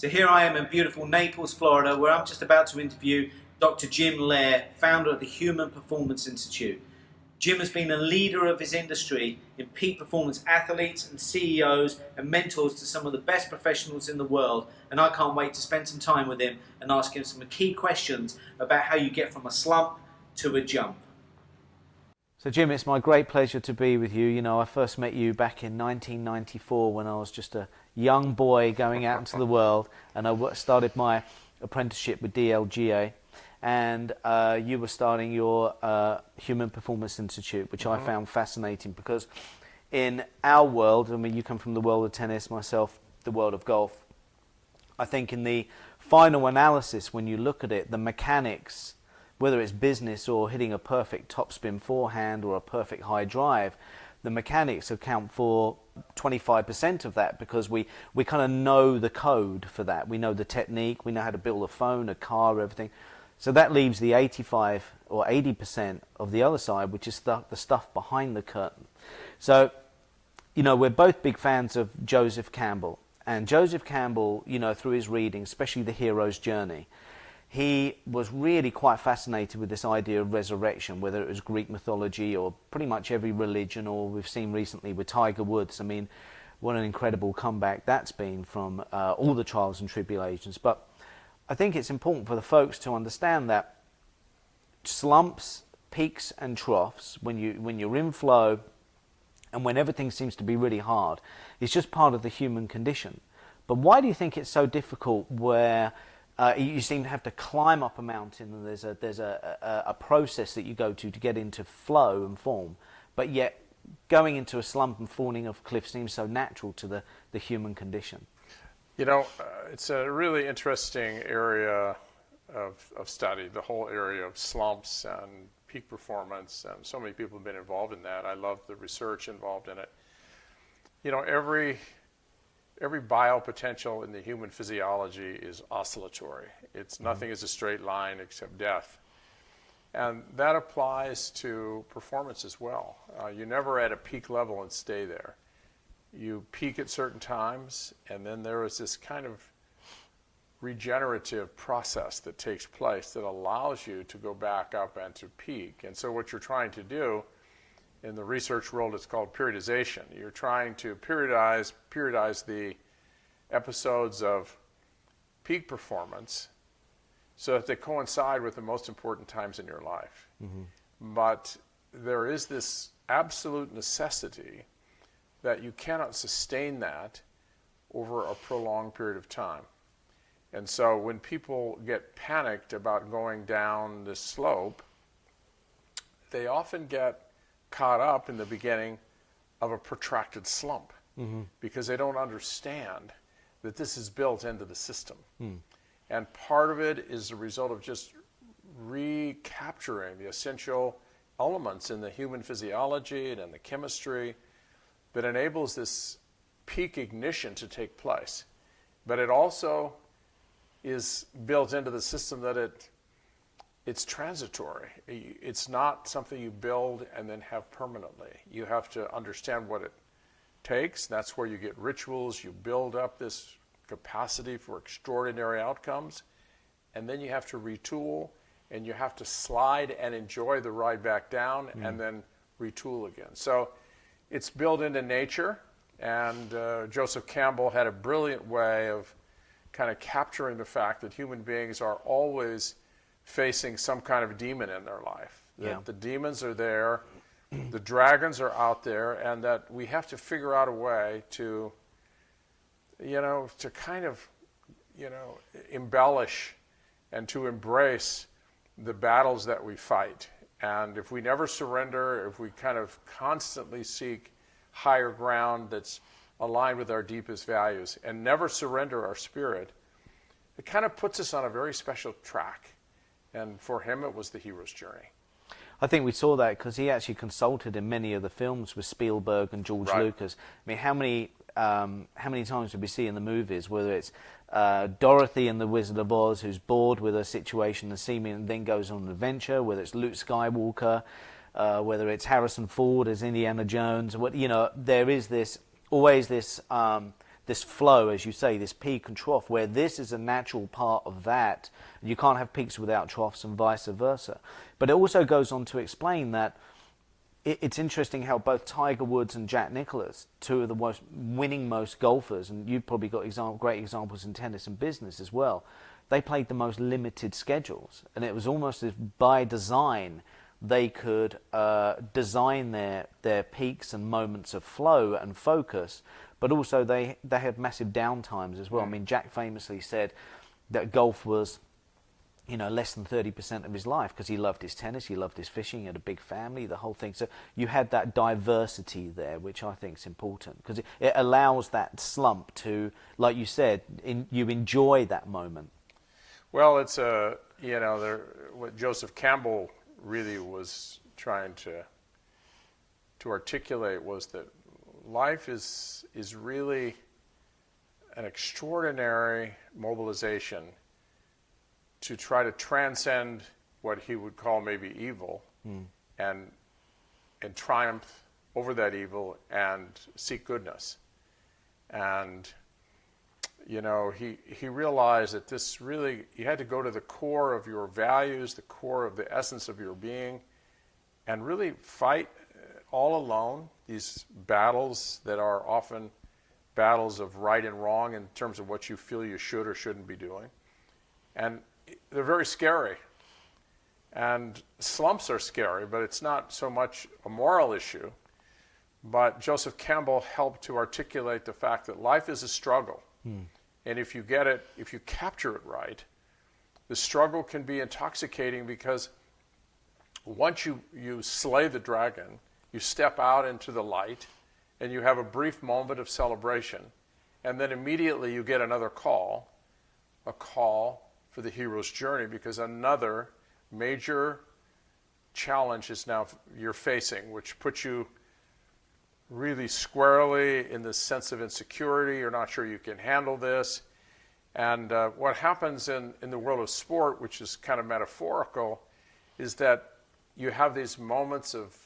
So here I am in beautiful Naples, Florida, where I'm just about to interview Dr. Jim Loehr, founder of the Human Performance Institute. Jim has been a leader of his industry in peak performance athletes and CEOs and mentors to some of the best professionals in the world, and I can't wait to spend some time with him and ask him some key questions about how you get from a slump to a jump. So Jim, it's my great pleasure to be with you. You know, I first met you back in 1994 when I was just a young boy going out into the world, and I started my apprenticeship with DLGA, and you were starting your Human Performance Institute, which I found fascinating because in our world, I mean, you come from the world of tennis, myself, the world of golf. I think in the final analysis, when you look at it, the mechanics, whether it's business or hitting a perfect topspin forehand or a perfect high drive, the mechanics account for 25% of that because we kind of know the code for that. We know the technique, we know how to build a phone, a car, everything. So that leaves the 85 or 80% of the other side, which is the stuff behind the curtain. So, you know, we're both big fans of Joseph Campbell. And Joseph Campbell, you know, through his reading, especially The Hero's Journey, he was really quite fascinated with this idea of resurrection, whether it was Greek mythology or pretty much every religion, or we've seen recently with Tiger Woods. I mean, what an incredible comeback that's been from all the trials and tribulations. But I think it's important for the folks to understand that slumps, peaks and troughs, when you're in flow and when everything seems to be really hard, is just part of the human condition. But why do you think it's so difficult where you seem to have to climb up a mountain, and there's a process that you go to get into flow and form, but yet going into a slump and falling off a cliff seems so natural to the human condition? You know, it's a really interesting area of study, the whole area of slumps and peak performance, and so many people have been involved in that. I love the research involved in it. You know, every biopotential in the human physiology is oscillatory. It's nothing is a straight line except death. And that applies to performance as well. You're never at a peak level and stay there. You peak at certain times, and then there is this kind of regenerative process that takes place that allows you to go back up and to peak. And so what you're trying to do in the research world, it's called periodization. You're trying to periodize the episodes of peak performance so that they coincide with the most important times in your life. But there is this absolute necessity that you cannot sustain that over a prolonged period of time. And so when people get panicked about going down this slope, they often get caught up in the beginning of a protracted slump because they don't understand that this is built into the system. And part of it is a result of just recapturing the essential elements in the human physiology and in the chemistry that enables this peak ignition to take place. But it also is built into the system that it's transitory. It's not something you build and then have permanently. You have to understand what it takes. That's where you get rituals. You build up this capacity for extraordinary outcomes. And then you have to retool, and you have to slide and enjoy the ride back down and then retool again. So it's built into nature. And Joseph Campbell had a brilliant way of kind of capturing the fact that human beings are always facing some kind of demon in their life. That the demons are there, the dragons are out there, and that we have to figure out a way to, to kind of, embellish and to embrace the battles that we fight. And if we never surrender, if we kind of constantly seek higher ground that's aligned with our deepest values and never surrender our spirit, it kind of puts us on a very special track. And for him, it was the hero's journey. I think we saw that because he actually consulted in many of the films with Spielberg and George Lucas. I mean, how many times did we see in the movies, whether it's Dorothy in The Wizard of Oz, who's bored with her situation and seeming and then goes on an adventure, whether it's Luke Skywalker, whether it's Harrison Ford as Indiana Jones, there is always this this flow, as you say, this peak and trough, where this is a natural part of that. You can't have peaks without troughs and vice versa. But it also goes on to explain that it's interesting how both Tiger Woods and Jack Nicklaus, two of the most most golfers, and you've probably got great examples in tennis and business as well, they played the most limited schedules. And it was almost as by design they could design their peaks and moments of flow and focus, but also they had massive downtimes as well. I mean, Jack famously said that golf was, less than 30% of his life, because he loved his tennis, he loved his fishing, he had a big family, the whole thing. So you had that diversity there, which I think is important, because it allows that slump to, like you said, you enjoy that moment. Well, it's what Joseph Campbell really was trying to articulate was that life is really an extraordinary mobilization to try to transcend what he would call maybe evil, and triumph over that evil and seek goodness. And he realized that this really, you had to go to the core of your values, the core of the essence of your being, and really fight all alone these battles that are often battles of right and wrong in terms of what you feel you should or shouldn't be doing. And they're very scary. And slumps are scary, but it's not so much a moral issue. But Joseph Campbell helped to articulate the fact that life is a struggle. And if you capture it right, the struggle can be intoxicating, because once you slay the dragon, you step out into the light and you have a brief moment of celebration, and then immediately you get another call, a call for the hero's journey, because another major challenge is now you're facing, which puts you really squarely in this sense of insecurity. You're not sure you can handle this. And what happens in the world of sport, which is kind of metaphorical, is that you have these moments of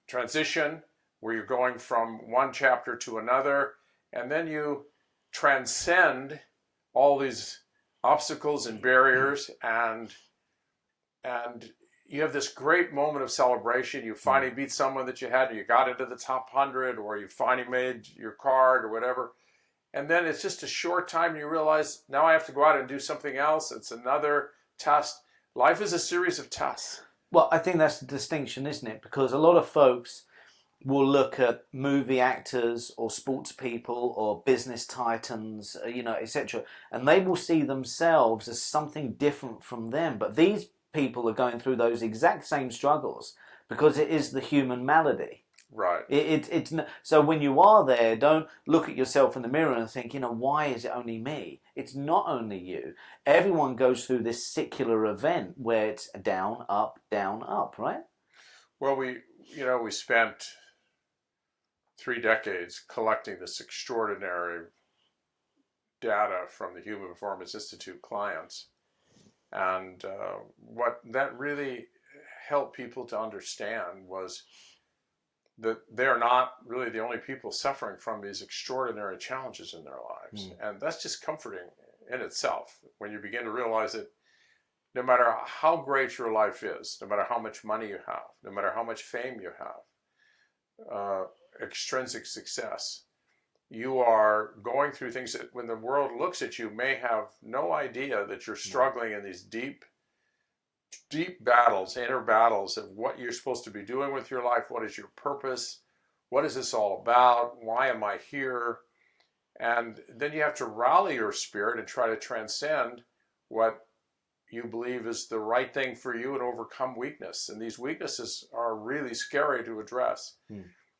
transition where you're going from one chapter to another, and then you transcend all these obstacles and barriers, and you have this great moment of celebration. You finally beat someone that you had, or you got into the top 100, or you finally made your card or whatever. And then it's just a short time and you realize, now I have to go out and do something else. It's another test. Life is a series of tests. Well, I think that's the distinction, isn't it? Because a lot of folks will look at movie actors or sports people or business titans, etc., and they will see themselves as something different from them. But these people are going through those exact same struggles, because it is the human malady. Right. It's so when you are there, don't look at yourself in the mirror and think, why is it only me? It's not only you. Everyone goes through this secular event where it's down, up, right? Well, we spent 3 decades collecting this extraordinary data from the Human Performance Institute clients. And what that really helped people to understand was that they're not really the only people suffering from these extraordinary challenges in their lives. And that's just comforting in itself, when you begin to realize that no matter how great your life is, no matter how much money you have, no matter how much fame you have, extrinsic success, you are going through things that when the world looks at you may have no idea that you're struggling in these deep battles, inner battles of what you're supposed to be doing with your life. What is your purpose? What is this all about? Why am I here? And then you have to rally your spirit and try to transcend what you believe is the right thing for you and overcome weakness. And these weaknesses are really scary to address.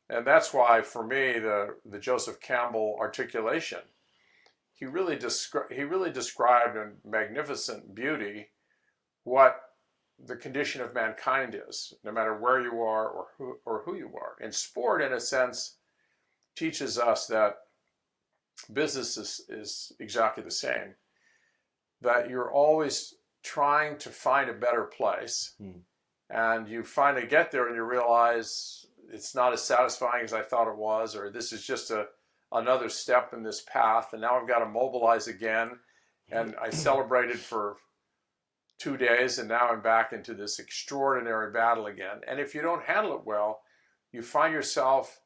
And that's why, for me, the Joseph Campbell articulation, he really described in magnificent beauty what the condition of mankind is, no matter where you are or who you are. And sport, in a sense, teaches us that business is exactly the same, that you're always trying to find a better place, and you finally get there and you realize it's not as satisfying as I thought it was, or this is just a another step in this path, and now I've got to mobilize again. And I celebrated for 2 days, and now I'm back into this extraordinary battle again. And if you don't handle it well, you find yourself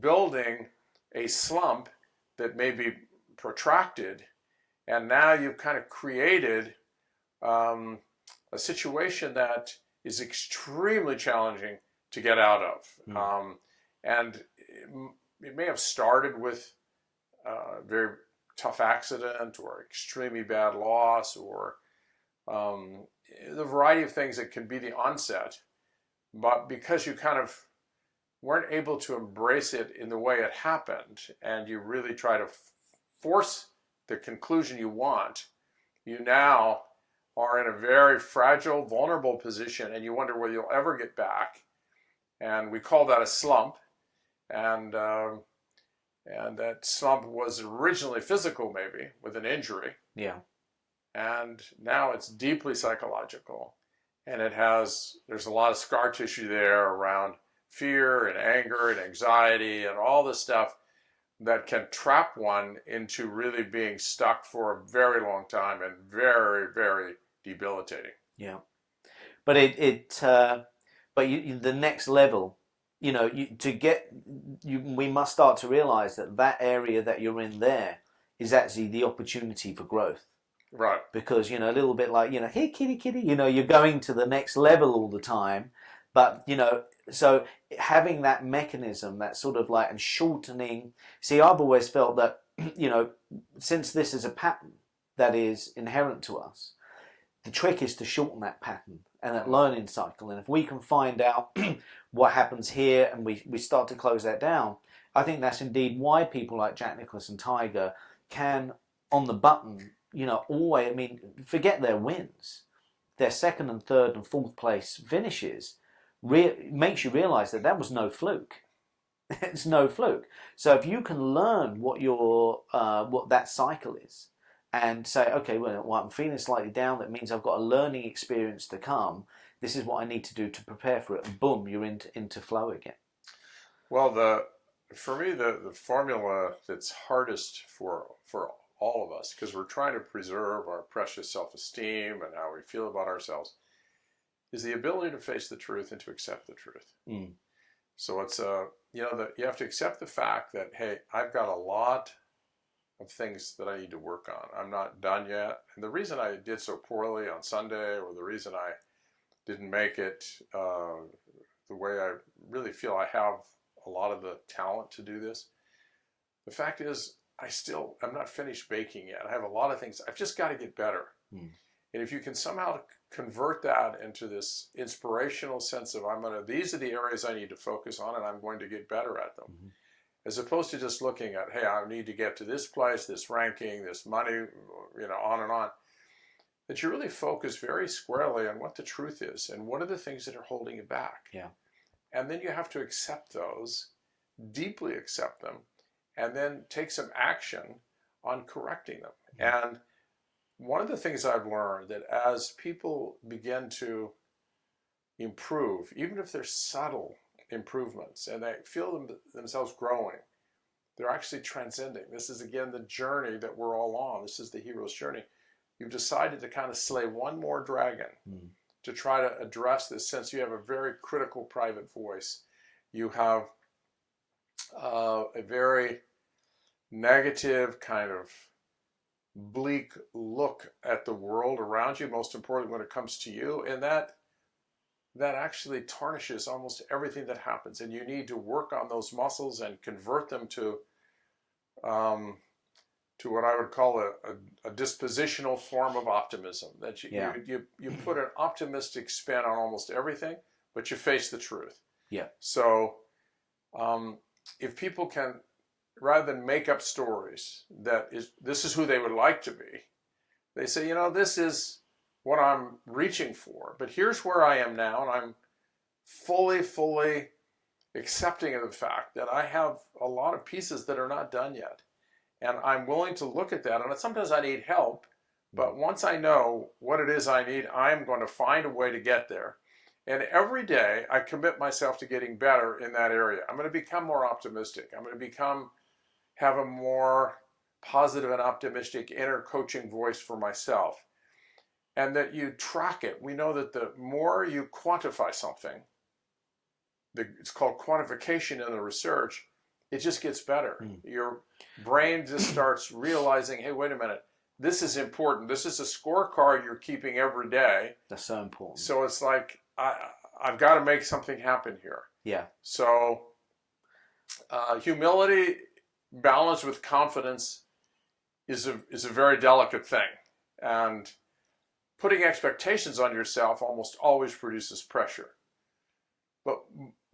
building a slump that may be protracted, and now you've kind of created a situation that is extremely challenging to get out of. And it may have started with a very tough accident or extremely bad loss or the variety of things that can be the onset. But because you kind of weren't able to embrace it in the way it happened, and you really try to force the conclusion you want, you now are in a very fragile, vulnerable position, and you wonder whether you'll ever get back. And we call that a slump. And that slump was originally physical, maybe, with an injury. Yeah. And now it's deeply psychological. And there's a lot of scar tissue there around fear and anger and anxiety and all this stuff that can trap one into really being stuck for a very long time and very, very debilitating. Yeah. But the next level, we must start to realize that area that you're in there is actually the opportunity for growth. Right. Because, a little bit like, hey, kitty, kitty, you're going to the next level all the time. But, so having that mechanism, that sort of like, and shortening. See, I've always felt that, since this is a pattern that is inherent to us, the trick is to shorten that pattern and that learning cycle. And if we can find out what happens here and we start to close that down, I think that's indeed why people like Jack Nicklaus and Tiger can, on the button, always, forget their wins. Their second and third and fourth place finishes makes you realize that was no fluke. It's no fluke. So if you can learn what that cycle is, and say, okay, well, I'm feeling slightly down. That means I've got a learning experience to come. This is what I need to do to prepare for it. And boom, you're into flow again. Well, for me, the formula that's hardest for all of us, because we're trying to preserve our precious self-esteem and how we feel about ourselves, is the ability to face the truth and to accept the truth. Mm. So it's you have to accept the fact that, hey, I've got a lot of things that I need to work on. I'm not done yet. And the reason I did so poorly on Sunday, or the reason I didn't make it the way I really feel I have a lot of the talent to do this, the fact is I'm not finished baking yet. I have a lot of things. I've just got to get better. Mm. And if you can somehow convert that into this inspirational sense of these are the areas I need to focus on, and I'm going to get better at them. Mm-hmm. As opposed to just looking at, hey, I need to get to this place, this ranking, this money, on and on. That you really focus very squarely on what the truth is and what are the things that are holding you back. Yeah. And then you have to accept those, deeply accept them, and then take some action on correcting them. Mm-hmm. And one of the things I've learned that as people begin to improve, even if they're subtle improvements and they feel themselves growing, they're actually transcending. This is again the journey that we're all on. This is the hero's journey. You've decided to kind of slay one more dragon to try to address this sense. You have a very critical private voice. You have a very negative kind of bleak look at the world around you, most importantly when it comes to you, and that actually tarnishes almost everything that happens, and you need to work on those muscles and convert them to what I would call a dispositional form of optimism. That you put an optimistic spin on almost everything, but you face the truth. Yeah. So if people can, rather than make up stories this is who they would like to be, they say, this is what I'm reaching for, but here's where I am now, and I'm fully accepting of the fact that I have a lot of pieces that are not done yet, and I'm willing to look at that, and sometimes I need help, but once I know what it is I need, I'm going to find a way to get there. And every day I commit myself to getting better in that area. I'm going to become more optimistic. I'm going to become have a more positive and optimistic inner coaching voice for myself, and that you track it. We know that the more you quantify something, it's called quantification in the research, it just gets better. Your brain just starts realizing, hey, wait a minute, this is important. This is a scorecard you're keeping every day. That's so important. So it's like, I've got to make something happen here. Yeah. So humility balanced with confidence is a very delicate thing. And putting expectations on yourself almost always produces pressure. But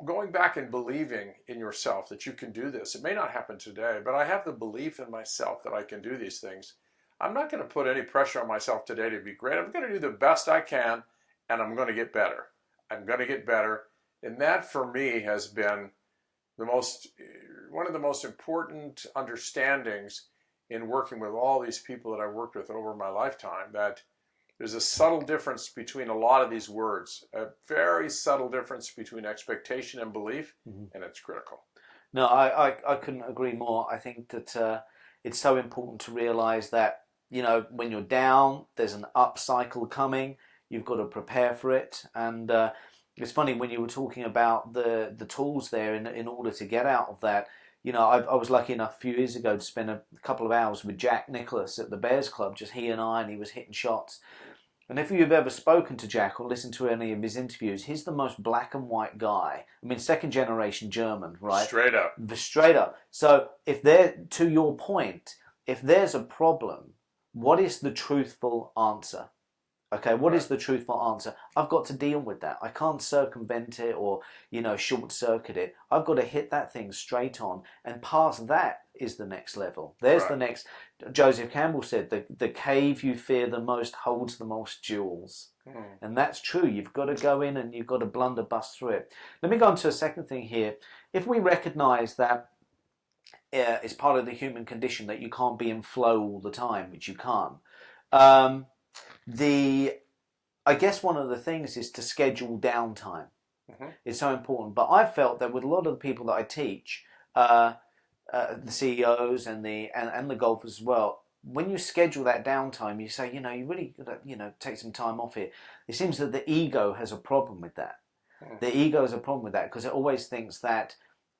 going back and believing in yourself that you can do this, it may not happen today, but I have the belief in myself that I can do these things. I'm not going to put any pressure on myself today to be great. I'm going to do the best I can, and I'm going to get better. I'm going to get better. And that for me has been one of the most important understandings in working with all these people that I've worked with over my lifetime, that there's a subtle difference between a lot of these words, a very subtle difference between expectation and belief, and it's critical. No, I couldn't agree more. I think that it's so important to realize that, when you're down, there's an up cycle coming. You've got to prepare for it. And it's funny, when you were talking about the tools there in order to get out of that, I was lucky enough a few years ago to spend a couple of hours with Jack Nicklaus at the Bears Club, just he and I, and he was hitting shots. And if you've ever spoken to Jack or listened to any of his interviews, he's the most black and white guy. I mean, second generation German, right? Straight up. Straight up. So to your point, if there's a problem, what is the truthful answer? Okay, what is the truthful answer? I've got to deal with that. I can't circumvent it or, short circuit it. I've got to hit that thing straight on, and past that is the next level. There's the next. Joseph Campbell said, the cave you fear the most holds the most jewels. And that's true. You've got to go in and you've got to blunderbuss through it. Let me go on to a second thing here. If we recognize that it's part of the human condition that you can't be in flow all the time, which you can't, I guess one of the things is to schedule downtime. It's so important. But I've felt that with a lot of the people that I teach, the CEOs and the golfers as well, when you schedule that downtime, you say, you really got to, take some time off here. It seems that the ego has a problem with that. The ego has a problem with that because it always thinks that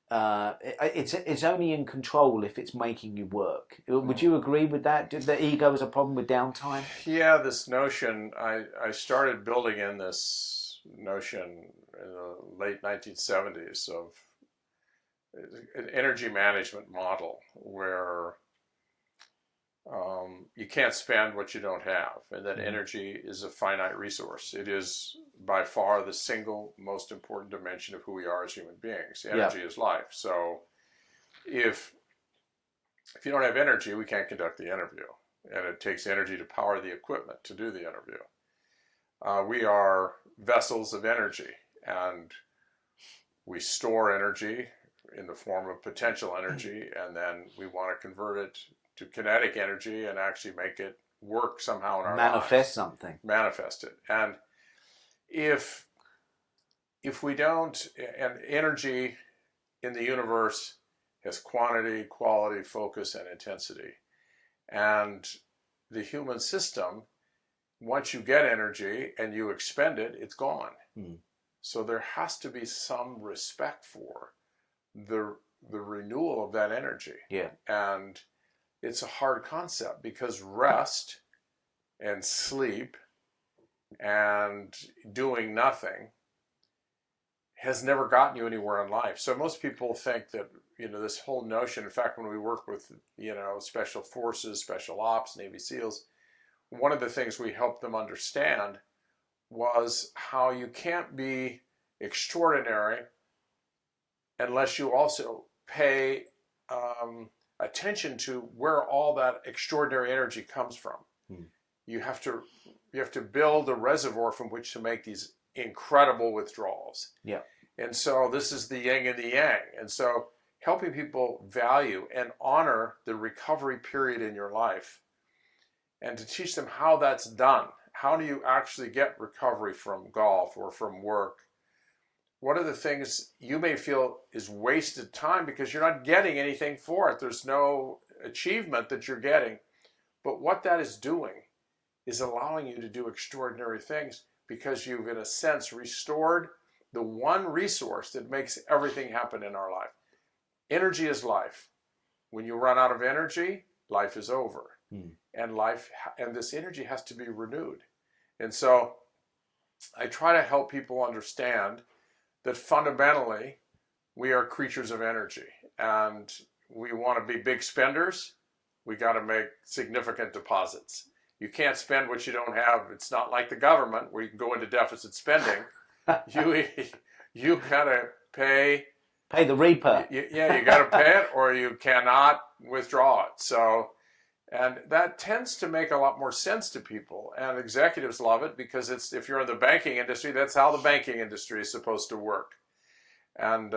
it's only in control if it's making you work. Would you agree with that? The ego has a problem with downtime? Yeah, this notion, I started building in this notion in the late 1970s of an energy management model where you can't spend what you don't have, and that energy is a finite resource. It is by far the single most important dimension of who we are as human beings. Energy is life. So if you don't have energy, we can't conduct the interview, and it takes energy to power the equipment to do the interview. We are vessels of energy, and we store energy in the form of potential energy, and then we want to convert it to kinetic energy and actually make it work somehow in our lives. Manifest something. Manifest it. And if we don't, and energy in the universe has quantity, quality, focus, and intensity. And the human system, once you get energy and you expend it, it's gone. So there has to be some respect for the renewal of that energy. Yeah. And it's a hard concept because rest and sleep and doing nothing has never gotten you anywhere in life. So most people think that, this whole notion, in fact, when we work with, special forces, special ops, Navy SEALs, one of the things we helped them understand was how you can't be extraordinary unless you also pay attention to where all that extraordinary energy comes from. You have to build a reservoir from which to make these incredible withdrawals. Yeah. And so this is the yin and the yang. And so helping people value and honor the recovery period in your life, and to teach them how that's done. How do you actually get recovery from golf or from work what are the things you may feel is wasted time because you're not getting anything for it? There's no achievement that you're getting. But what that is doing is allowing you to do extraordinary things because you've, in a sense, restored the one resource that makes everything happen in our life. Energy is life. When you run out of energy, life is over. And this energy has to be renewed. And so I try to help people understand that fundamentally we are creatures of energy, and we want to be big spenders. We got to make significant deposits. You can't spend what you don't have. It's not like the government where you can go into deficit spending. you got to pay the reaper. you got to pay it, or you cannot withdraw it. So, and that tends to make a lot more sense to people, and executives love it because it's, if you're in the banking industry, that's how the banking industry is supposed to work. And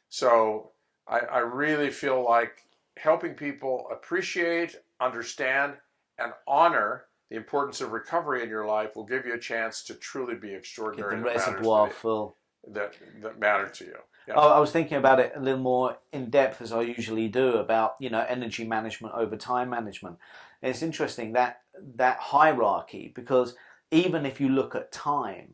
so I really feel like helping people appreciate, understand, and honor the importance of recovery in your life will give you a chance to truly be extraordinary. Get the reservoir full. That matter to you. Yeah. Oh, I was thinking about it a little more in depth, as I usually do, about, you know, energy management over time management. And it's interesting that hierarchy, because even if you look at time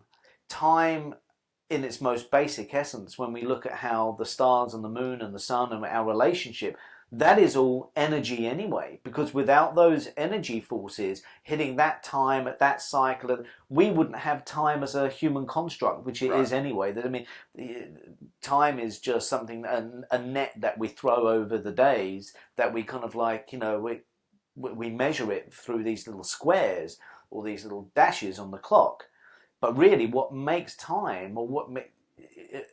in its most basic essence, when we look at how the stars and the moon and the sun and our relationship, that is all energy anyway, because without those energy forces hitting that time at that cycle, we wouldn't have time as a human construct, which it is anyway. That, I mean, time is just something, a net that we throw over the days, that we kind of like, you know, we measure it through these little squares or these little dashes on the clock. But really what makes time, or what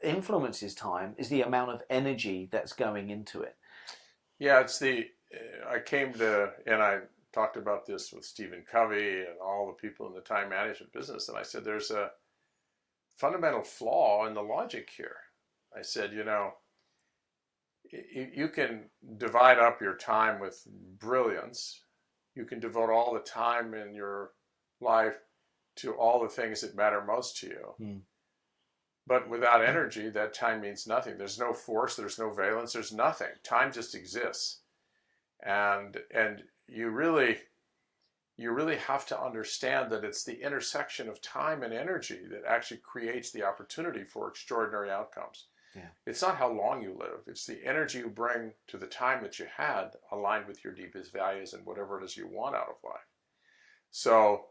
influences time, is the amount of energy that's going into it. Yeah, it's I came to, and I talked about this with Stephen Covey and all the people in the time management business, and I said, there's a fundamental flaw in the logic here. I said, you know, you can divide up your time with brilliance. You can devote all the time in your life to all the things that matter most to you. But without energy, that time means nothing. There's no force, there's no valence, there's nothing. Time just exists. And you really have to understand that it's the intersection of time and energy that actually creates the opportunity for extraordinary outcomes. Yeah. It's not how long you live, it's the energy you bring to the time that you had aligned with your deepest values and whatever it is you want out of life. So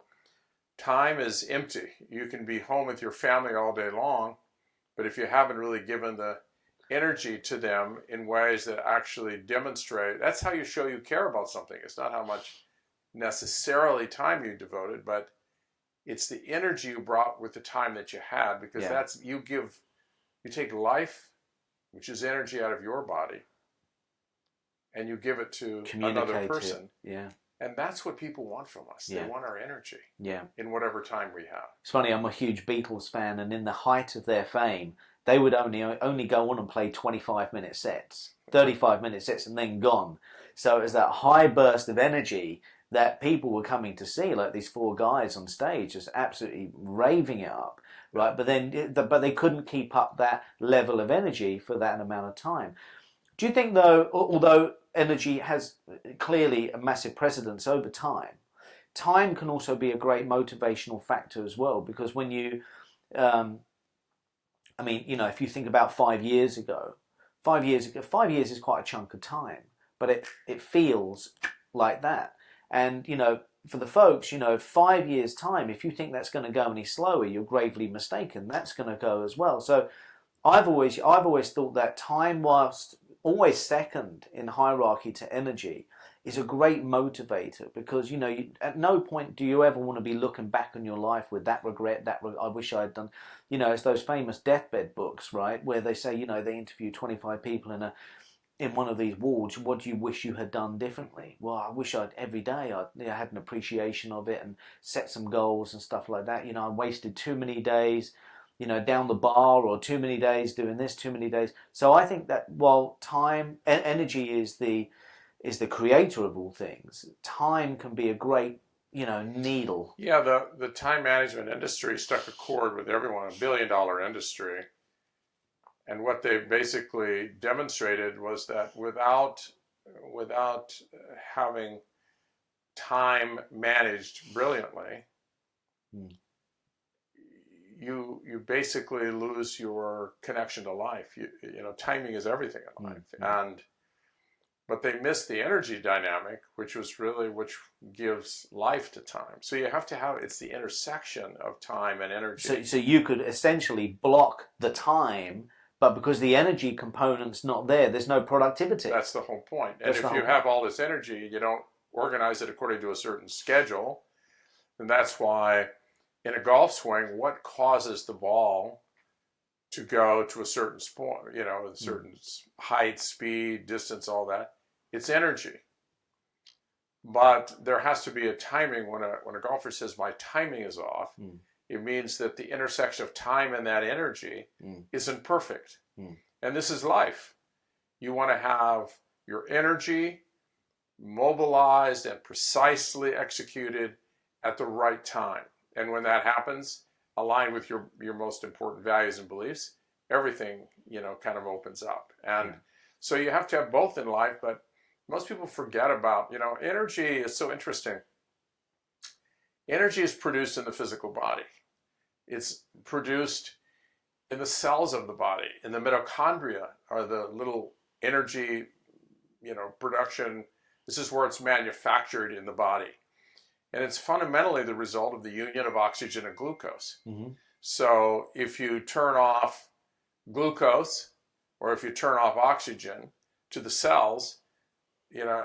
time is empty. You can be home with your family all day long, but if you haven't really given the energy to them in ways that actually demonstrate, that's how you show you care about something. It's not how much necessarily time you devoted, but it's the energy you brought with the time that you had, because that's, you take life, which is energy, out of your body, and you give it to another person. Yeah. And that's what people want from us. They want our energy. Yeah. In whatever time we have. It's funny, I'm a huge Beatles fan, and in the height of their fame, they would only go on and play 25-minute sets, 35-minute sets, and then gone. So it was that high burst of energy that people were coming to see, like these four guys on stage, just absolutely raving it up, right? But they couldn't keep up that level of energy for that amount of time. Do you think, though, although energy has clearly a massive precedence over time, time can also be a great motivational factor as well? Because when you, I mean, you know, if you think about 5 years ago, 5 years is quite a chunk of time, but it feels like that. And, you know, for the folks, you know, 5 years' time, if you think that's going to go any slower, you're gravely mistaken. That's going to go as well. So I've always thought that time, whilst always second in hierarchy to energy, is a great motivator, because, you know, at no point do you ever want to be looking back on your life with that regret, I wish I had done, you know, it's those famous deathbed books, right, where they say, you know, they interview 25 people in one of these wards, what do you wish you had done differently? Well, I wish every day I had an appreciation of it and set some goals and stuff like that. You know, I wasted too many days, you know, down the bar, or too many days doing this, too many days. So I think that while time, energy is the creator of all things, time can be a great, you know, needle. Yeah, the time management industry struck a chord with everyone, a $1 billion industry. And what they basically demonstrated was that without having time managed brilliantly, Mm. you basically lose your connection to life. You know, timing is everything in life. But they missed the energy dynamic, which gives life to time. So you have to have, it's the intersection of time and energy. So you could essentially block the time, but because the energy component's not there, there's no productivity. That's the whole point. And if you have all this energy, you don't organize it according to a certain schedule, and that's why in a golf swing, what causes the ball to go to a certain spot, you know, a certain height, speed, distance, all that? It's energy. But there has to be a timing. When a golfer says my timing is off, it means that the intersection of time and that energy isn't perfect. And this is life. You want to have your energy mobilized and precisely executed at the right time. And when that happens, aligned with your most important values and beliefs, everything, you know, kind of opens up. And so you have to have both in life, but most people forget about, you know, energy is so interesting. Energy is produced in the physical body. It's produced in the cells of the body. In the mitochondria are the little energy, you know, production. This is where it's manufactured in the body. And it's fundamentally the result of the union of oxygen and glucose. So if you turn off glucose or if you turn off oxygen to the cells, you know,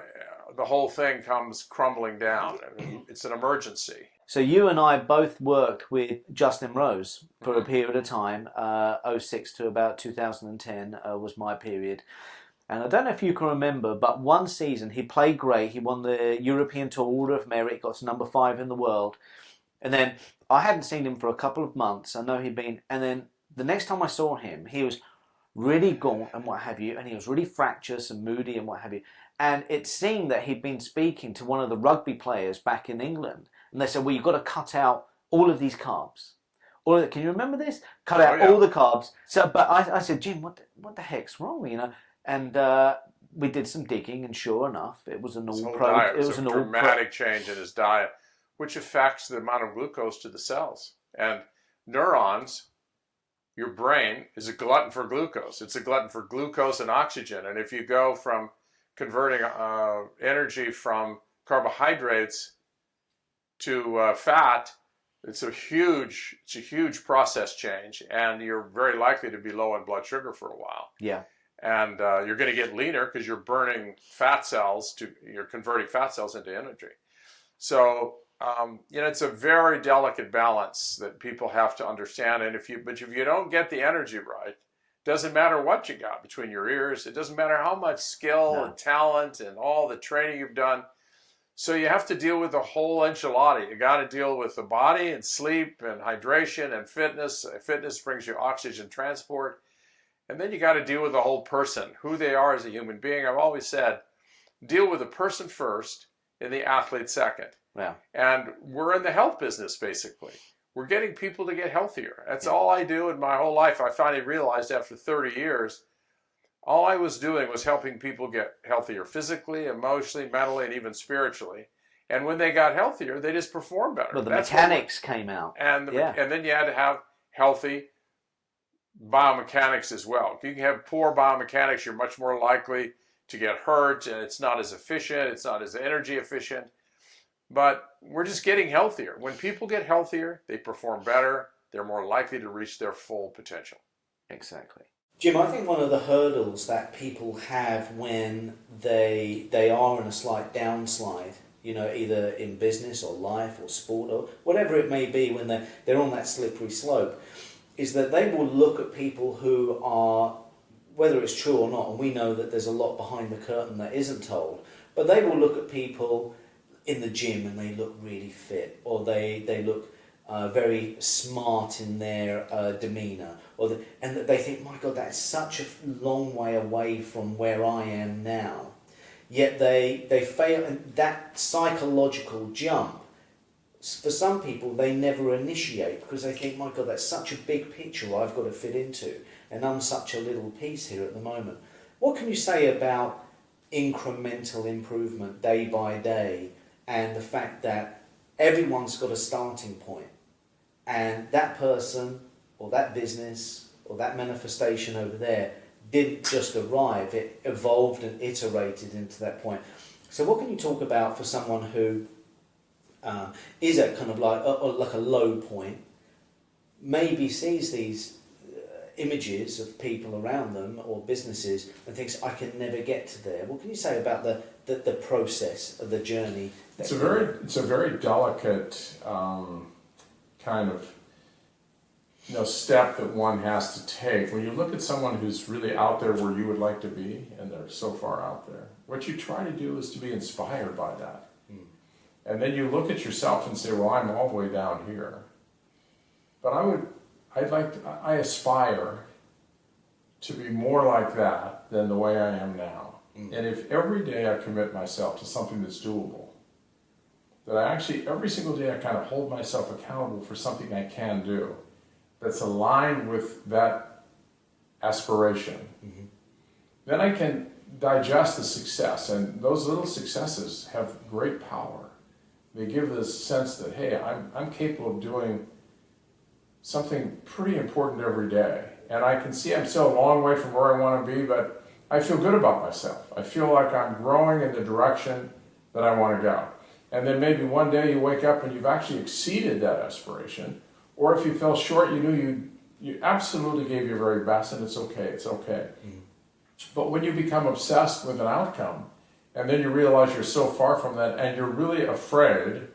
the whole thing comes crumbling down. I mean, it's an emergency. So you and I both worked with Justin Rose for a period of time. 06 to about 2010 was my period. And I don't know if you can remember, but one season he played great. He won the European Tour Order of Merit, got to number 5 in the world. And then I hadn't seen him for a couple of months. I know he'd been, and then the next time I saw him, he was really gaunt and what have you, and he was really fractious and moody and what have you. And it seemed that he'd been speaking to one of the rugby players back in England, and they said, well, you've got to cut out all of these carbs. Can you remember this? Cut out all the carbs. So, but I said, Jim, what the heck's wrong? You know, and we did some digging, and sure enough, it was an It was a dramatic change in his diet, which affects the amount of glucose to the cells. And neurons, your brain, is a glutton for glucose. It's a glutton for glucose and oxygen. And if you go from converting energy from carbohydrates to fat, it's a huge process change, and you're very likely to be low in blood sugar for a while. Yeah. And you're going to get leaner because you're burning fat cells you're converting fat cells into energy. So you know, it's a very delicate balance that people have to understand. And if you don't get the energy right, doesn't matter what you got between your ears. It doesn't matter how much skill and talent and all the training you've done. So you have to deal with the whole enchilada. You got to deal with the body and sleep and hydration and fitness. Fitness brings you oxygen transport. And then you got to deal with the whole person, who they are as a human being. I've always said, deal with the person first and the athlete second. Yeah. And we're in the health business, basically. We're getting people to get healthier. That's all I do in my whole life. I finally realized after 30 years, all I was doing was helping people get healthier physically, emotionally, mentally, and even spiritually. And when they got healthier, they just performed better. Well, the mechanics came out. And then you had to have healthy biomechanics as well. If you can have poor biomechanics, you're much more likely to get hurt, and it's not as efficient, it's not as energy efficient. But we're just getting healthier. When people get healthier, they perform better, they're more likely to reach their full potential. Exactly. Jim, I think one of the hurdles that people have when they are in a slight downslide, you know, either in business or life or sport or whatever it may be, when they're on that slippery slope, is that they will look at people who are, whether it's true or not, and we know that there's a lot behind the curtain that isn't told, but they will look at people in the gym and they look really fit, or they look very smart in their demeanour, and they think, my God, that's such a long way away from where I am now. Yet they fail, and that psychological jump, for some people, they never initiate because they think, my God, that's such a big picture I've got to fit into. and I'm such a little piece here at the moment. What can you say about incremental improvement day by day, and the fact that everyone's got a starting point, and that person or that business or that manifestation over there didn't just arrive, it evolved and iterated into that point. So what can you talk about for someone who is at kind of like a low point, maybe sees these images of people around them or businesses and thinks, I can never get to there? What can you say about the process of the journey? It's a very delicate kind of step that one has to take. When you look at someone who's really out there where you would like to be, and they're so far out there, what you try to do is to be inspired by that. And then you look at yourself and say, well, I'm all the way down here. But I aspire to be more like that than the way I am now. And if every day I commit myself to something that's doable, that I actually, every single day I kind of hold myself accountable for something I can do that's aligned with that aspiration, then I can digest the success. And those little successes have great power. They give this sense that, hey, I'm capable of doing something pretty important every day. And I can see I'm still a long way from where I want to be, but I feel good about myself. I feel like I'm growing in the direction that I want to go. And then maybe one day you wake up and you've actually exceeded that aspiration. Or if you fell short, you knew you absolutely gave your very best, and it's okay. But when you become obsessed with an outcome, and then you realize you're so far from that, and you're really afraid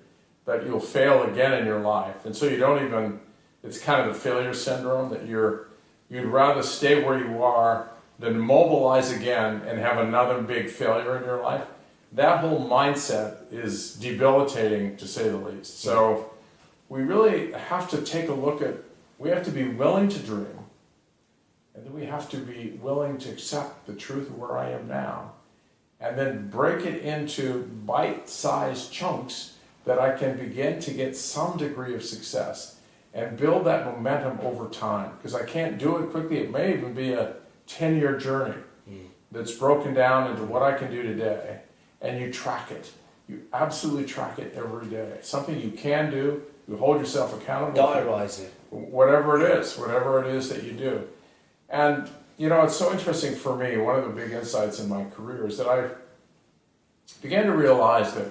that you'll fail again in your life, and so you don't even, it's kind of the failure syndrome, that you'd rather stay where you are than mobilize again and have another big failure in your life. That whole mindset is debilitating, to say the least. So we really have to take a look at, we have to be willing to dream, and then we have to be willing to accept the truth of where I am now, and then break it into bite-sized chunks that I can begin to get some degree of success and build that momentum over time. Because I can't do it quickly. It may even be a 10-year journey that's broken down into what I can do today. And you track it. You absolutely track it every day. Something you can do. You hold yourself accountable. Diarize it. Whatever it is that you do. And it's so interesting for me. One of the big insights in my career is that I began to realize that,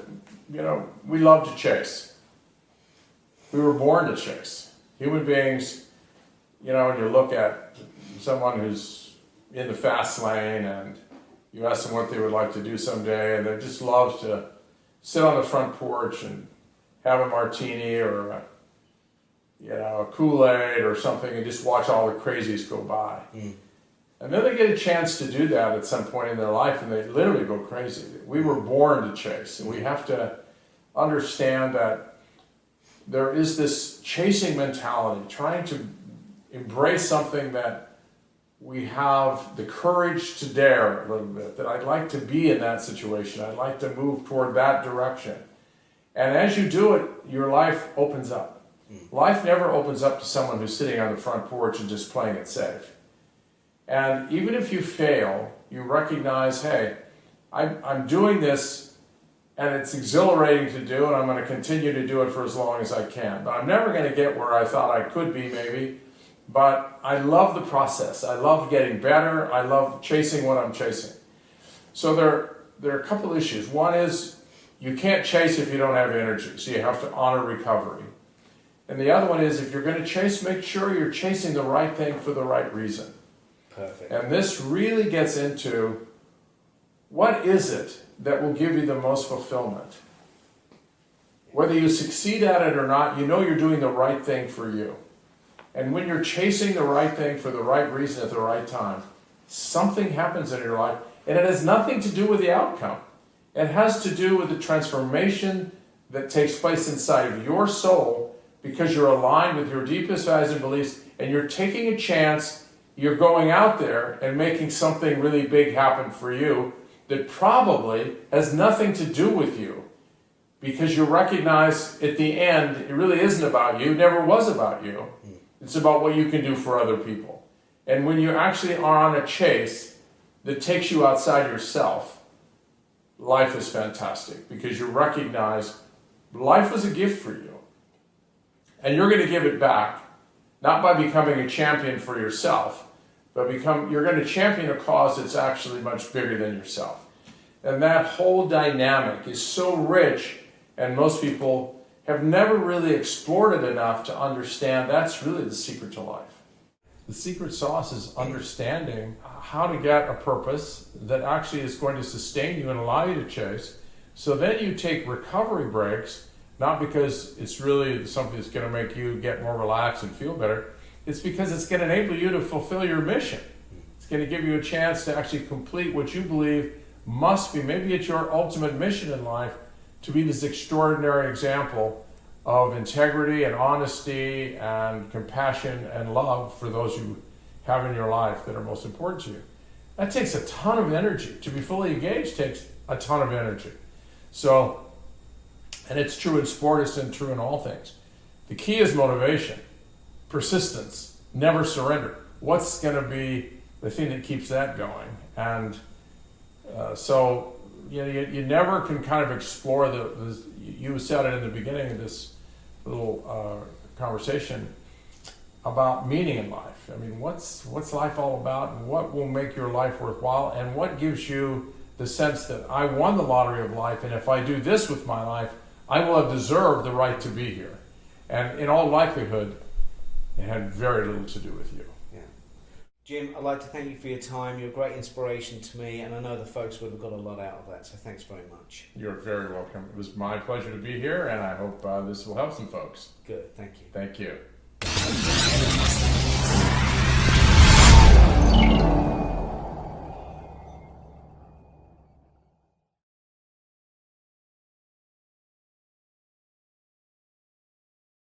we love to chase. We were born to chase. Human beings, when you look at someone who's in the fast lane and you ask them what they would like to do someday, and they just love to sit on the front porch and have a martini or a Kool-Aid or something and just watch all the crazies go by. And then they get a chance to do that at some point in their life, and they literally go crazy. We were born to chase, and we have to understand that there is this chasing mentality, trying to embrace something that we have the courage to dare a little bit, that I'd like to be in that situation. I'd like to move toward that direction. And as you do it, your life opens up. Life never opens up to someone who's sitting on the front porch and just playing it safe. And even if you fail, you recognize, hey, I'm doing this, and it's exhilarating to do, and I'm going to continue to do it for as long as I can. But I'm never going to get where I thought I could be, maybe. But I love the process. I love getting better. I love chasing what I'm chasing. So there are a couple issues. One is you can't chase if you don't have energy, so you have to honor recovery. And the other one is if you're going to chase, make sure you're chasing the right thing for the right reason. Perfect. And this really gets into what is it that will give you the most fulfillment? Whether you succeed at it or not, you're doing the right thing for you. And when you're chasing the right thing for the right reason at the right time, something happens in your life, and it has nothing to do with the outcome. It has to do with the transformation that takes place inside of your soul because you're aligned with your deepest values and beliefs, and you're taking a chance. You're going out there and making something really big happen for you that probably has nothing to do with you, because you recognize at the end it really isn't about you. It never was about you. It's about what you can do for other people. And when you actually are on a chase that takes you outside yourself, life is fantastic because you recognize life was a gift for you. And you're going to give it back, not by becoming a champion for yourself, but you're going to champion a cause that's actually much bigger than yourself. And that whole dynamic is so rich, and most people have never really explored it enough to understand that's really the secret to life. The secret sauce is understanding how to get a purpose that actually is going to sustain you and allow you to chase. So then you take recovery breaks, not because it's really something that's going to make you get more relaxed and feel better. It's because it's going to enable you to fulfill your mission. It's going to give you a chance to actually complete what you believe must be, maybe it's your ultimate mission in life, to be this extraordinary example of integrity and honesty and compassion and love for those you have in your life that are most important to you. That takes a ton of energy. To be fully engaged takes a ton of energy. So, and it's true in sport, it's true in all things. The key is motivation, persistence, never surrender. What's going to be the thing that keeps that going? And so you never can kind of explore you said it in the beginning of this little conversation about meaning in life. I mean, what's life all about, and what will make your life worthwhile, and what gives you the sense that I won the lottery of life, and if I do this with my life, I will have deserved the right to be here. And in all likelihood, it had very little to do with you. Yeah. Jim, I'd like to thank you for your time. You're a great inspiration to me, and I know the folks would have got a lot out of that, so thanks very much. You're very welcome. It was my pleasure to be here, and I hope this will help some folks. Good, thank you. Thank you.